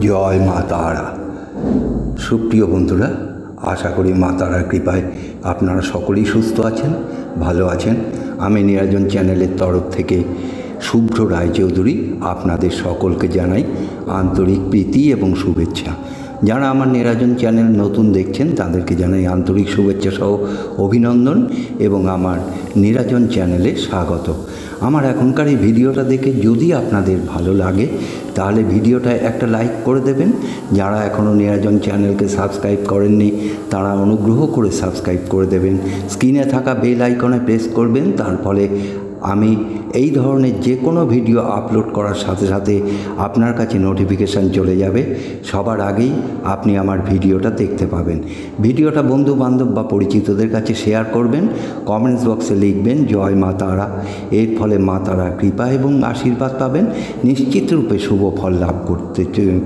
জয় মা তারা। সুপ্রিয় বন্ধুরা, আশা করি মা তারার কৃপায় আপনারা সকলেই সুস্থ আছেন, ভালো আছেন। আমি নিরঞ্জন চ্যানেলের তরফ থেকে শুভ্র রায়চৌধুরী আপনাদের সকলকে জানাই আন্তরিক প্রীতি এবং শুভেচ্ছা। যারা আমার নিরঞ্জন চ্যানেল নতুন দেখছেন তাদেরকে জানাই আন্তরিক শুভেচ্ছা সহ অভিনন্দন এবং আমার নিরঞ্জন চ্যানেলে স্বাগত। আমার এখনকার এই ভিডিওটা দেখে যদি আপনাদের ভালো লাগে তাহলে ভিডিওটায় একটা লাইক করে দেবেন। যারা এখনও নিরঞ্জন চ্যানেলকে সাবস্ক্রাইব করেননি তারা অনুগ্রহ করে সাবস্ক্রাইব করে দেবেন। স্ক্রিনে থাকা বেল আইকনে প্রেস করবেন, তার ফলে আমি এই ধরনের যে কোনো ভিডিও আপলোড করার সাথে সাথে আপনার কাছে নোটিফিকেশান চলে যাবে। সবার আগেই আপনি আমার ভিডিওটা দেখতে পাবেন। ভিডিওটা বন্ধু বান্ধব বা পরিচিতদের কাছে শেয়ার করবেন, কমেন্টস বক্সে লিখবেন জয় মা তারা। এর ফলে মা তারা কৃপা এবং আশীর্বাদ পাবেন, নিশ্চিত রূপে শুভ ফল লাভ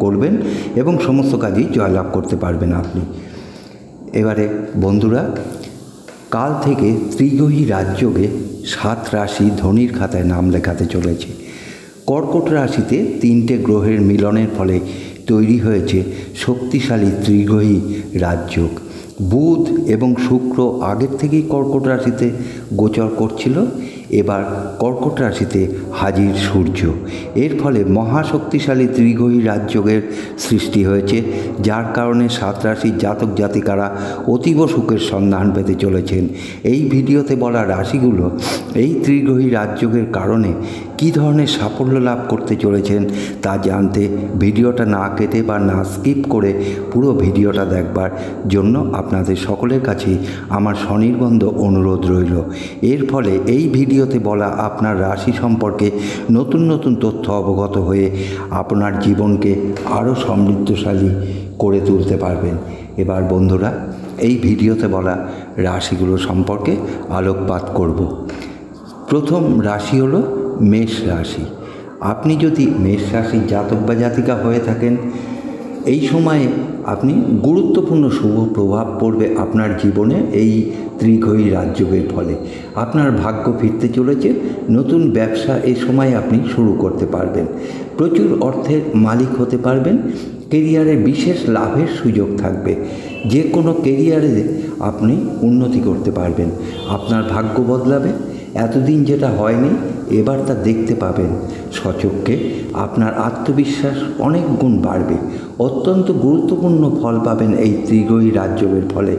করবেন এবং সমস্ত কাজেই জয়লাভ করতে পারবেন আপনি। এবারে বন্ধুরা, কাল থেকে ত্রিগ্রহী রাজযোগে 7 রাশি ধনির খাতায় নাম লেখাতে চলেছে। কর্কট রাশিতে 3টে গ্রহের মিলনের ফলে তৈরি হয়েছে শক্তিশালী ত্রিগ্রহী রাজযোগ। বুধ এবং শুক্র আগের থেকেই কর্কট রাশিতে গোচর করছিল, এবার কর্কট রাশিতে হাজির সূর্য। এর ফলে মহাশক্তিশালী ত্রিগ্রহী রাজযোগের সৃষ্টি হয়েছে, যার কারণে 7 রাশির জাতক জাতিকারা অতীব সুখের সন্ধান পেতে চলেছেন। এই ভিডিওতে বলা রাশিগুলো এই ত্রিগ্রহী রাজযোগের কারণে কী ধরনের সাফল্য লাভ করতে চলেছেন তা জানতে ভিডিওটা না কেটে বা না স্কিপ করে পুরো ভিডিওটা দেখবার জন্য আপনাদের সকলের কাছেই আমার স্বনির্বন্ধ অনুরোধ রইল। এর ফলে এই ভিডিওতে বলা আপনার রাশি সম্পর্কে নতুন নতুন তথ্য অবগত হয়ে আপনার জীবনকে আরও সমৃদ্ধশালী করে তুলতে পারবেন। এবার বন্ধুরা, এই ভিডিওতে বলা রাশিগুলো সম্পর্কে আলোকপাত করব। প্রথম রাশি হলো মেষ রাশি। আপনি যদি মেষ রাশির জাতক বা জাতিকা হয়ে থাকেন, এই সময়ে আপনি গুরুত্বপূর্ণ শুভ প্রভাব পড়বে আপনার জীবনে। এই ত্রিগ্রহী রাজযোগের ফলে আপনার ভাগ্য ফিরতে চলেছে, নতুন ব্যবসা এই সময় আপনি শুরু করতে পারবেন, প্রচুর অর্থের মালিক হতে পারবেন, কেরিয়ারে বিশেষ লাভের সুযোগ থাকবে, যে কোনো কেরিয়ারে আপনি উন্নতি করতে পারবেন, আপনার ভাগ্য বদলাবে, এতদিন যেটা হয়নি এবার তা দেখতে পাবেন সচক্ষে, আপনার আত্মবিশ্বাস অনেক গুণ বাড়বে, অত্যন্ত গুরুত্বপূর্ণ ফল পাবেন এই ত্রিগ্রহী রাজযোগের ফলে।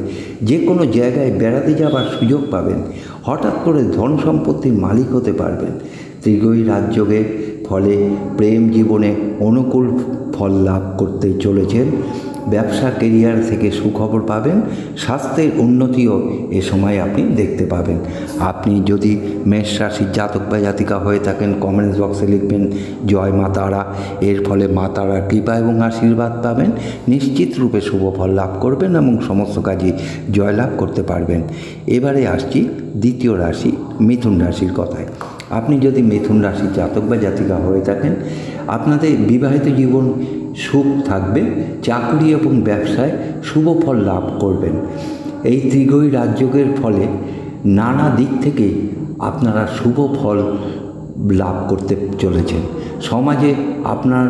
যে কোনো জায়গায় বেড়াতে যাবার সুযোগ পাবেন, হঠাৎ করে ধন সম্পত্তির মালিক হতে পারবেন। ত্রিগ্রহী রাজযোগের ফলে প্রেম জীবনে অনুকূল ফল লাভ করতে চলেছেন, ব্যবসা কেরিয়ার থেকে সুখবর পাবেন, স্বাস্থ্যের উন্নতিও এ সময় আপনি দেখতে পাবেন। আপনি যদি মেষ রাশির জাতক বা জাতিকা হয়ে থাকেন, কমেন্টস বক্সে লিখবেন জয় মা তারা। এর ফলে মা তারার কৃপা এবং আশীর্বাদ পাবেন, নিশ্চিত রূপে শুভ ফল লাভ করবেন এবং সমস্ত কাজে জয়লাভ করতে পারবেন। এবারে আসছি দ্বিতীয় রাশি মিথুন রাশির কথায়। আপনি যদি মিথুন রাশির জাতক বা জাতিকা হয়ে থাকেন, আপনাদের বিবাহিত জীবন সুখ থাকবে, চাকরি এবং ব্যবসায় শুভ ফল লাভ করবেন। এই ত্রিগ্রহী রাজযোগের ফলে নানা দিক থেকে আপনারা শুভ ফল লাভ করতে চলেছেন। সমাজে আপনার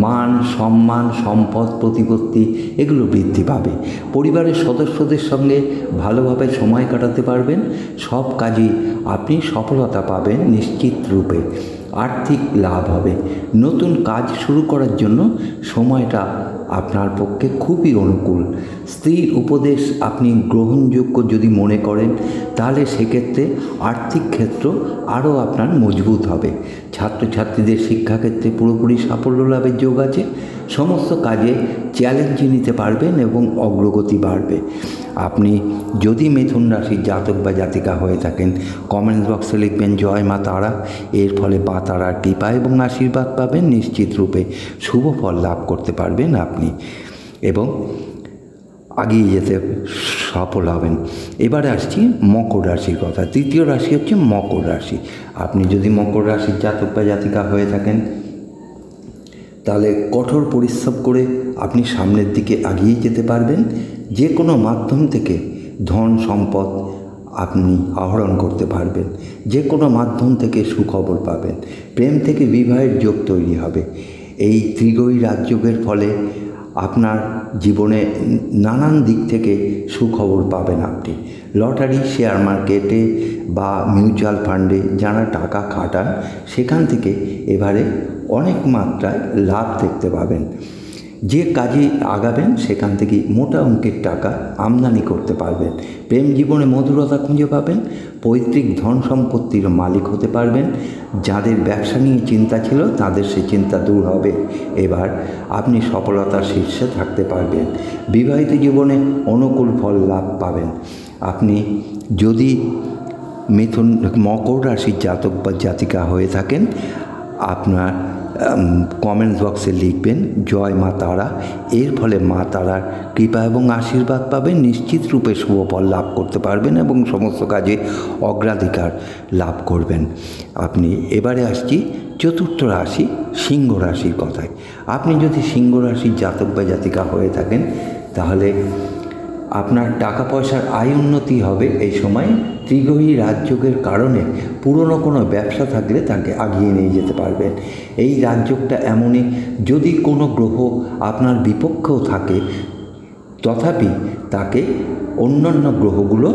মান সম্মান সম্পদ প্রতিপত্তি এগুলো বৃদ্ধি পাবে, পরিবারের সদস্যদের সঙ্গে ভালোভাবে সময় কাটাতে পারবেন, সব কাজেই আপনি সফলতা পাবেন নিশ্চিত রূপে, আর্থিক লাভ হবে। নতুন কাজ শুরু করার জন্য সময়টা আপনার পক্ষে খুবই অনুকূল। স্ত্রীর উপদেশ আপনি গ্রহণযোগ্য যদি মনে করেন তাহলে সেক্ষেত্রে আর্থিক ক্ষেত্র আরও আপনার মজবুত হবে। ছাত্রছাত্রীদের শিক্ষাক্ষেত্রে পুরোপুরি সাফল্য লাভের যোগ আছে, সমস্ত কাজে চ্যালেঞ্জ নিতে পারবেন এবং অগ্রগতি বাড়বে। আপনি যদি মিথুন রাশির জাতক বা জাতিকা হয়ে থাকেন, কমেন্টস বক্সে লিখবেন জয় মা তারা। এর ফলে মা তারার কৃপা এবং আশীর্বাদ পাবেন, নিশ্চিত রূপে শুভ ফল লাভ করতে পারবেন আপনি এবং এগিয়ে যেতে সফল হবেন। এবারে আসছি মকর রাশির কথা। তৃতীয় রাশি হচ্ছে মকর রাশি। আপনি যদি মকর রাশির জাতক বা জাতিকা হয়ে থাকেন তাহলে কঠোর পরিশ্রম করে আপনি সামনের দিকে এগিয়ে যেতে পারবেন। যে কোনো মাধ্যম থেকে ধন সম্পদ আপনি আহরণ করতে পারবেন, যে কোনো মাধ্যম থেকে সুখবর পাবেন, প্রেম থেকে বিবাহের যোগ তৈরি হবে। এই ত্রিগ্রহী রাজযোগের ফলে আপনার জীবনে নানান দিক থেকে সুখবর পাবেন আপনি। লটারি, শেয়ার মার্কেটে বা মিউচুয়াল ফান্ডে যারা টাকা খাটান সেখান থেকে এবারে অনেক মাত্রায় লাভ দেখতে পাবেন। যে কাজে আগাবেন সেখান থেকে মোটা অঙ্কের টাকা আমদানি করতে পারবেন। প্রেম জীবনে মধুরতা খুঁজে পাবেন। পৈতৃক ধন সম্পত্তির মালিক হতে পারবেন। যাদের ব্যবসা নিয়ে চিন্তা ছিল তাদের সে চিন্তা দূর হবে। এবার আপনি সফলতার শীর্ষে থাকতে পারবেন। বিবাহিত জীবনে অনুকূল ফল লাভ পাবেন। আপনি যদি মকর রাশির জাতক বা জাতিকা হয়ে থাকেন, আপনার কমেন্ট বক্সে লিখবেন জয় মা তারা। এর ফলে মা তারার কৃপা এবং আশীর্বাদ পাবেন। নিশ্চিত রূপে শুভ ফল লাভ করতে পারবেন এবং সমস্ত কাজে অগ্রাধিকার লাভ করবেন আপনি। এবারে আসছি চতুর্থ রাশি সিংহ রাশির কথায়। আপনি যদি সিংহ রাশির জাতক বা জাতিকা হয়ে থাকেন তাহলে আপনার টাকা পয়সার আয় উন্নতি হবে। এই সময় ত্রিগ্রহী রাজযোগের কারণে পুরনো কোনো ব্যবসা থাকলে তাকে আগিয়ে নিয়ে যেতে পারবেন। এই রাজযোগটা এমনই, যদি কোনো গ্রহ আপনার বিপক্ষেও থাকে তথাপি তাকে অন্যান্য গ্রহগুলো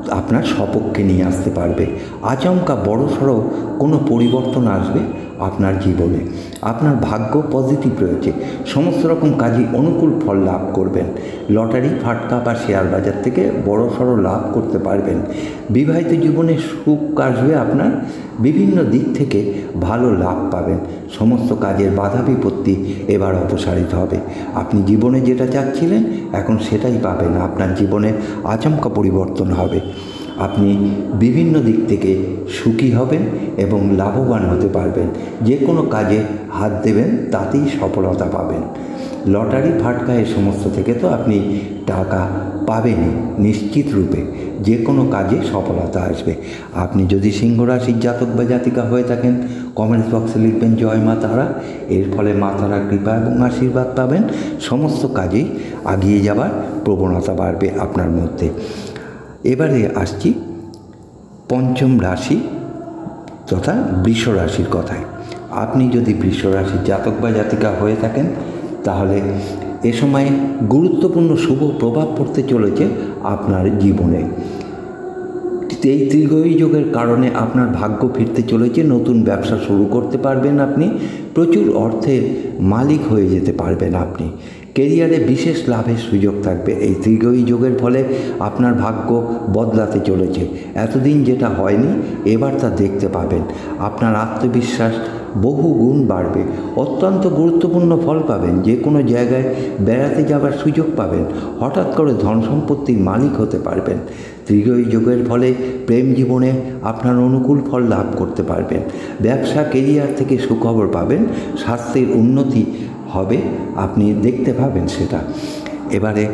আপনার সপক্ষে নিয়ে আসতে পারবে। আচমকা বড়সড় কোনো পরিবর্তন আসবে আপনার জীবনে। আপনার ভাগ্য পজিটিভ রয়েছে। সমস্ত রকম কাজে অনুকূল ফল লাভ করবেন। লটারি, ফাটকা বা শেয়ার বাজার থেকে বড়সড় লাভ করতে পারবেন। বিবাহিত জীবনে সুখ আসবে আপনার। বিভিন্ন দিক থেকে ভালো লাভ পাবেন। সমস্ত কাজের বাধা বিপত্তি এবার অপসারিত হবে। আপনি জীবনে যেটা চাচ্ছিলেন এখন সেটাই পাবেন। আপনার জীবনে আচমকা পরিবর্তন হবে। আপনি বিভিন্ন দিক থেকে সুখী হবেন এবং লাভবান হতে পারবেন। যে কোনো কাজে হাত দেবেন তাতেই সফলতা পাবেন। লটারি, ফাটকা এ সমস্ত থেকে তো আপনি টাকা পাবেনই নিশ্চিত রূপে। যে কোনো কাজে সফলতা আসবে। আপনি যদি সিংহ রাশির জাতক বা জাতিকা হয়ে থাকেন কমেন্টস বক্সে লিখবেন জয় মা তারা। এর ফলে মা তারার কৃপা এবং আশীর্বাদ পাবেন। সমস্ত কাজেই এগিয়ে যাবার প্রবণতা বাড়বে আপনার মধ্যে। এবারে আসছি পঞ্চম রাশি তথা বৃষ রাশির কথায়। আপনি যদি বৃষ রাশির জাতক বা জাতিকা হয়ে থাকেন তাহলে এ সময় গুরুত্বপূর্ণ শুভ প্রভাব পড়তে চলেছে আপনার জীবনে। এই ত্রিগ্রহী যোগের কারণে আপনার ভাগ্য ফিরতে চলেছে। নতুন ব্যবসা শুরু করতে পারবেন আপনি। প্রচুর অর্থের মালিক হয়ে যেতে পারবেন আপনি। কেরিয়ারে বিশেষ লাভের সুযোগ থাকবে। এই ত্রিগ্রহী যোগের ফলে আপনার ভাগ্য বদলাতে চলেছে। এতদিন যেটা হয়নি এবার তা দেখতে পাবেন। আপনার আত্মবিশ্বাস বহু গুণ বাড়বে। অত্যন্ত গুরুত্বপূর্ণ ফল পাবেন। যে কোনো জায়গায় বেড়াতে যাবার সুযোগ পাবেন। হঠাৎ করে ধন সম্পত্তির মালিক হতে পারবেন। ত্রিগ্রহী যোগের ফলে প্রেম জীবনে আপনার অনুকূল ফল লাভ করতে পারবেন। ব্যবসা, কেরিয়ার থেকে সুখবর পাবেন। স্বাস্থ্যের উন্নতি হবে, আপনি দেখতে পাবেন সেটা। এবারে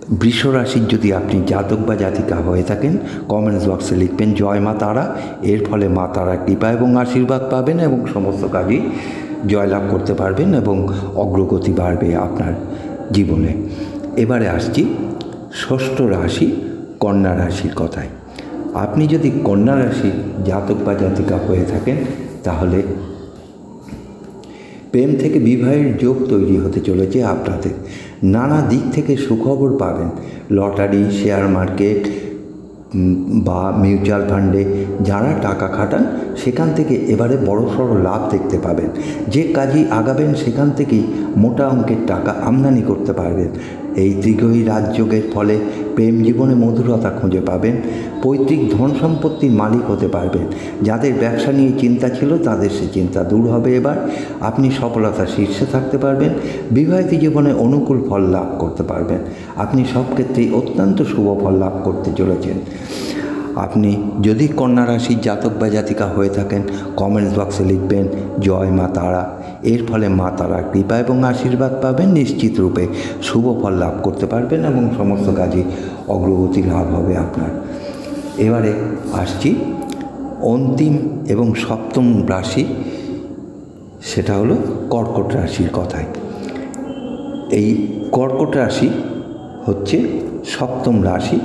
বৃষ রাশির যদি আপনি জাতক বা জাতিকা হয়ে থাকেন কমেন্টস বক্সে লিখবেন জয় মা তারা। এর ফলে মা তারা কৃপা এবং আশীর্বাদ পাবেন এবং সমস্ত কাজেই জয়লাভ করতে পারবেন এবং অগ্রগতি বাড়বে আপনার জীবনে। এবারে আসছি ষষ্ঠ রাশি কন্যা রাশির কথায়। আপনি যদি কন্যা রাশির জাতক বা জাতিকা হয়ে থাকেন তাহলে প্রেম থেকে বিবাহের যোগ তৈরি হতে চলেছে আপনাদের। নানা দিক থেকে সুখবর পাবেন। লটারি, শেয়ার মার্কেট বা মিউচুয়াল ফান্ডে যারা টাকা খাটান সেখান থেকে এবারে বড়সড় লাভ দেখতে পাবেন। যে কাজেই আগাবেন সেখান থেকেই মোটা অঙ্কের টাকা আমদানি করতে পারবেন। এই ত্রিগ্রহী রাজযোগের ফলে প্রেম জীবনে মধুরতা খুঁজে পাবেন। পৈতৃক ধন সম্পত্তির মালিক হতে পারবেন। যাদের ব্যবসা নিয়ে চিন্তা ছিল তাদের সে চিন্তা দূর হবে। এবার আপনি সফলতার শীর্ষে থাকতে পারবেন। বিবাহিত জীবনে অনুকূল ফল লাভ করতে পারবেন। আপনি সব ক্ষেত্রেই অত্যন্ত শুভ ফল লাভ করতে চলেছেন। আপনি যদি কন্যা রাশির জাতক বা জাতিকা হয়ে থাকেন কমেন্টস বক্সে লিখবেন জয় মা তারা। এর ফলে মা তারার কৃপা এবং আশীর্বাদ পাবেন। নিশ্চিত রূপে শুভ ফল লাভ করতে পারবেন এবং সমস্ত কাজে অগ্রগতি লাভ হবে আপনার। এবারে আসছি অন্তিম এবং সপ্তম রাশি, সেটা হলো কর্কট রাশির কথায়। এই কর্কট রাশি হচ্ছে সপ্তম রাশি।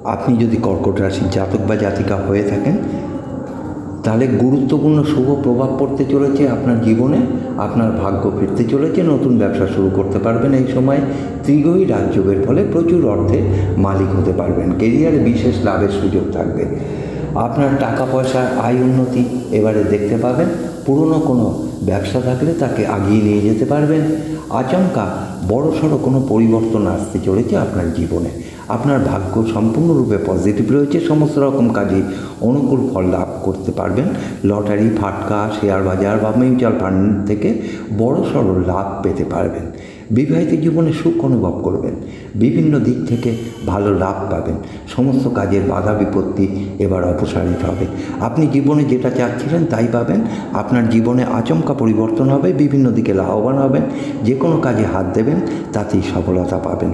আপনি যদি কর্কট রাশির জাতক বা জাতিকা হয়ে থাকেন তাহলে গুরুত্বপূর্ণ শুভ প্রভাব পড়তে চলেছে আপনার জীবনে। আপনার ভাগ্য ফিরতে চলেছে, নতুন ব্যবসা শুরু করতে পারবেন এই সময়। ত্রিগ্রহী রাজযোগের ফলে প্রচুর অর্থের মালিক হতে পারবেন। কেরিয়ারে বিশেষ লাভের সুযোগ থাকবে। আপনার টাকা পয়সার আয় উন্নতি এবারে দেখতে পাবেন। পুরনো কোনো ব্যবসা থাকলে তাকে আগিয়ে নিয়ে যেতে পারবেন। আচমকা বড়সড় কোনো পরিবর্তন আসতে চলেছে আপনার জীবনে। আপনার ভাগ্য সম্পূর্ণরূপে পজিটিভ রয়েছে। সমস্ত রকম কাজে অনুকূল ফল লাভ করতে পারবেন। লটারি, ফাটকা, শেয়ার বাজার বা মিউচুয়াল ফান্ড থেকে বড়সড় লাভ পেতে পারবেন। বিবাহিত জীবনে সুখ অনুভব করবেন। বিভিন্ন দিক থেকে ভালো লাভ পাবেন। সমস্ত কাজের বাধা বিপত্তি এবার অপসারিত হবে। আপনি জীবনে যেটা চাচ্ছিলেন তাই পাবেন। আপনার জীবনে আচমকা পরিবর্তন হবে। বিভিন্ন দিকে লাভবান হবেন। যে কোনো কাজে হাত দেবেন তাতেই সফলতা পাবেন।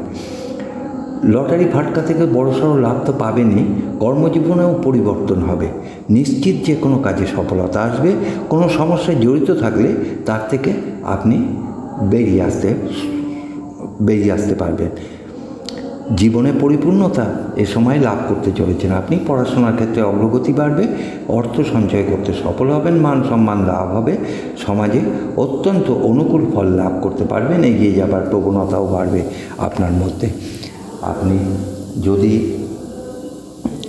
লটারি, ফাটকা থেকে বড়সড় লাভ তো পাবেনই, কর্মজীবনেও পরিবর্তন হবে। নিশ্চিত যে কোনো কাজে সফলতা আসবে। কোনো সমস্যায় জড়িত থাকলে তার থেকে আপনি বেরিয়ে আসতে পারবেন। জীবনে পরিপূর্ণতা এ সময় লাভ করতে চলেছেন আপনি। পড়াশোনার ক্ষেত্রে অগ্রগতি বাড়বে। অর্থ সঞ্চয় করতে সফল হবেন। মান সম্মান লাভ হবে। সমাজে অত্যন্ত অনুকূল ফল লাভ করতে পারবেন। এগিয়ে যাবার প্রবণতাও বাড়বে আপনার মধ্যে। আপনি যদি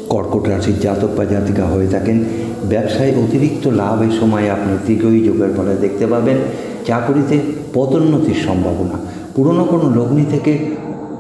কর্কট রাশির জাতক বা জাতিকা হয়ে থাকেন, ব্যবসায় অতিরিক্ত লাভ এই সময় আপনি ত্রিগ্রহী যোগের ফলে দেখতে পাবেন। চাকুরিতে পদোন্নতির সম্ভাবনা। পুরনো কোনো লগ্নি থেকে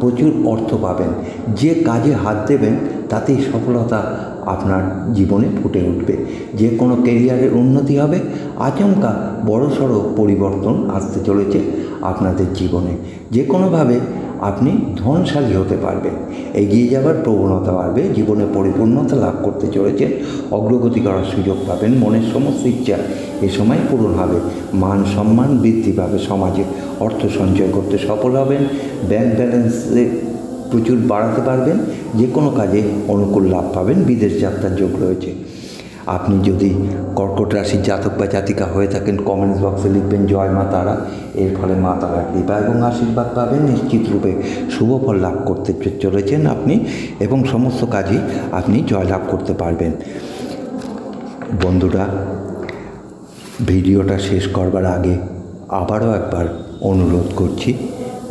প্রচুর অর্থ পাবেন। যে কাজে হাত দেবেন তাতেই সফলতা আপনার জীবনে ফুটে উঠবে। যে কোনো কেরিয়ারের উন্নতি হবে। আচমকা বড়সড় পরিবর্তন আসতে চলেছে আপনাদের জীবনে। যে কোনোভাবে আপনি ধনশালী হতে পারবেন। এগিয়ে যাবার প্রবণতা বাড়বে। জীবনে পরিপূর্ণতা লাভ করতে চলেছেন। অগ্রগতি করার সুযোগ পাবেন। মনের সমস্ত ইচ্ছা এ সময় পূরণ হবে। মান সম্মান বৃদ্ধি পাবে। সমাজে অর্থ সঞ্চয় করতে সফল হবেন। ব্যাংক ব্যালেন্সে প্রচুর বাড়াতে পারবেন। যে কোনো কাজে অনুকূল লাভ পাবেন। বিদেশ যাত্রার যোগ রয়েছে। আপনি যদি কর্কট রাশির জাতক বা জাতিকা হয়ে থাকেন, কমেন্টস বক্সে লিখবেন জয় মা তারা। এর ফলে মা তারার কৃপা এবং আশীর্বাদ পাবেন। নিশ্চিত রূপে শুভ ফল লাভ করতে চলেছেন আপনি এবং সমস্ত কাজেই আপনি জয়লাভ করতে পারবেন। বন্ধুরা, ভিডিওটা শেষ করবার আগে আবারও একবার অনুরোধ করছি,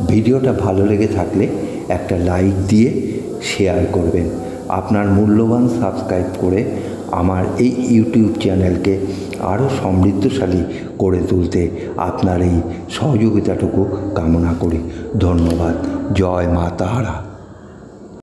ভিডিওটা ভালো লেগে থাকলে একটা লাইক দিয়ে শেয়ার করবেন। আপনার মূল্যবান সাবস্ক্রাইব করে আমার এই ইউটিউব চ্যানেলকে আরও সমৃদ্ধশালী করে তুলতে আপনার এই সহযোগিতাটুকু কামনা করি। ধন্যবাদ। জয় মা তারা।